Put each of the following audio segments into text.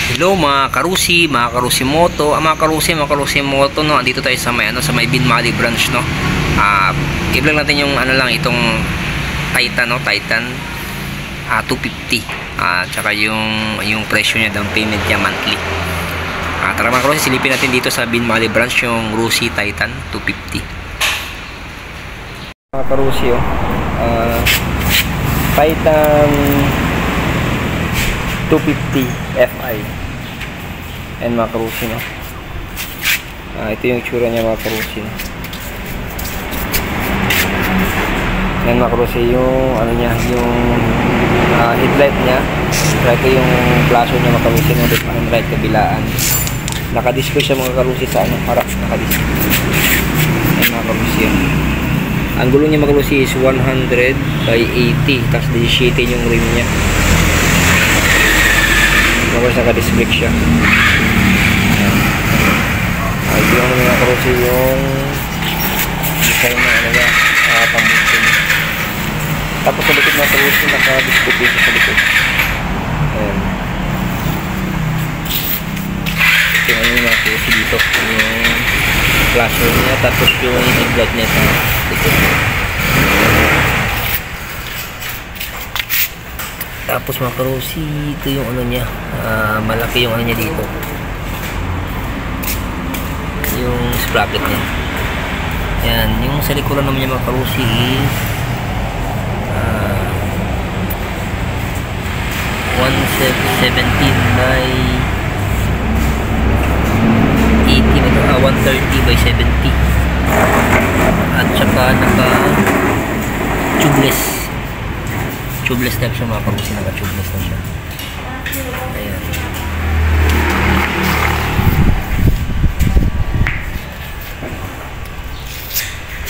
Hello mga karusi moto, mga karusi moto, no. Dito tayo sa may Binmali branch, no. I-vlog natin yung itong Titan, no, Titan 250. Tsaka yung presyo niya, down payment niya monthly. Tara mga karusi, silipin natin dito sa Binmali branch yung Rusi Titan 250. Mga karusi, Titan 250 Fi. And mga karusi, no. Ito yung itsura niya mga karusi, no. Yan mga karusi, yung yung headlight niya. Ito yung flasher niya mga karusi, no. Dito ang right kabilaan. Naka-display siya mga karusi sa harap, naka-display. Yan mga karusi, yan. Ang gulo niya mga karusi is 100/80. Tapos disheatin yung rim niya. Tapos naka-display siya. Ito yung mga karusi, yung design na pamutin. Tapos sa likod ng karusi, naka-display siya sa likod. Ayan. Ito yung mga karusi dito. Yung flasher niya, tapos yung headlight niya sa likod. Tapos mga karusi, ito yung niya, malaki yung niya dito. Yung sprocket niya. Yan, yung sa likuran naman niya mga karusi is 130/70. At saka tubeless na siya mga karusi, naka-tubeless na siya. Ayan.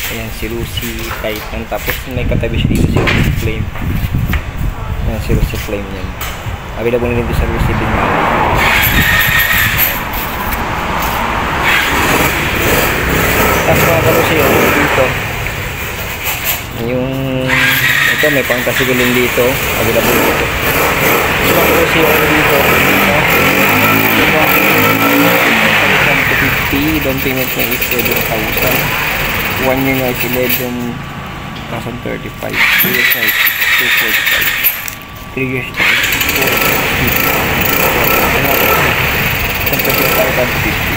Ayan si Rusi Titan. Tapos may katabi siya dito si Rusi Flame. Ayan si Rusi Flame yan. Available na dito sa Rusi Binmali. Tapos mga karusi dito. Ito may pangkasigulin dito. Available dito. Tapos mga karusi dito. $250. Down payment niya is 7,000. 1 year na is 11,035. 2 years na is 245. 3 years na is 450.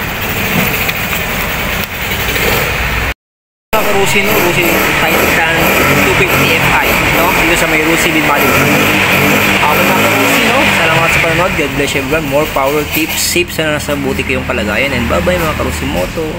Mga karusi, no, Rusi Titan 250 Fi, no, dito sa may Rusi Binmali. Mga karusi, no, salamat sa panonood. God bless everyone. More power, tips, safe sana nasa buti kayong kalagayan, and bye bye mga karusi moto.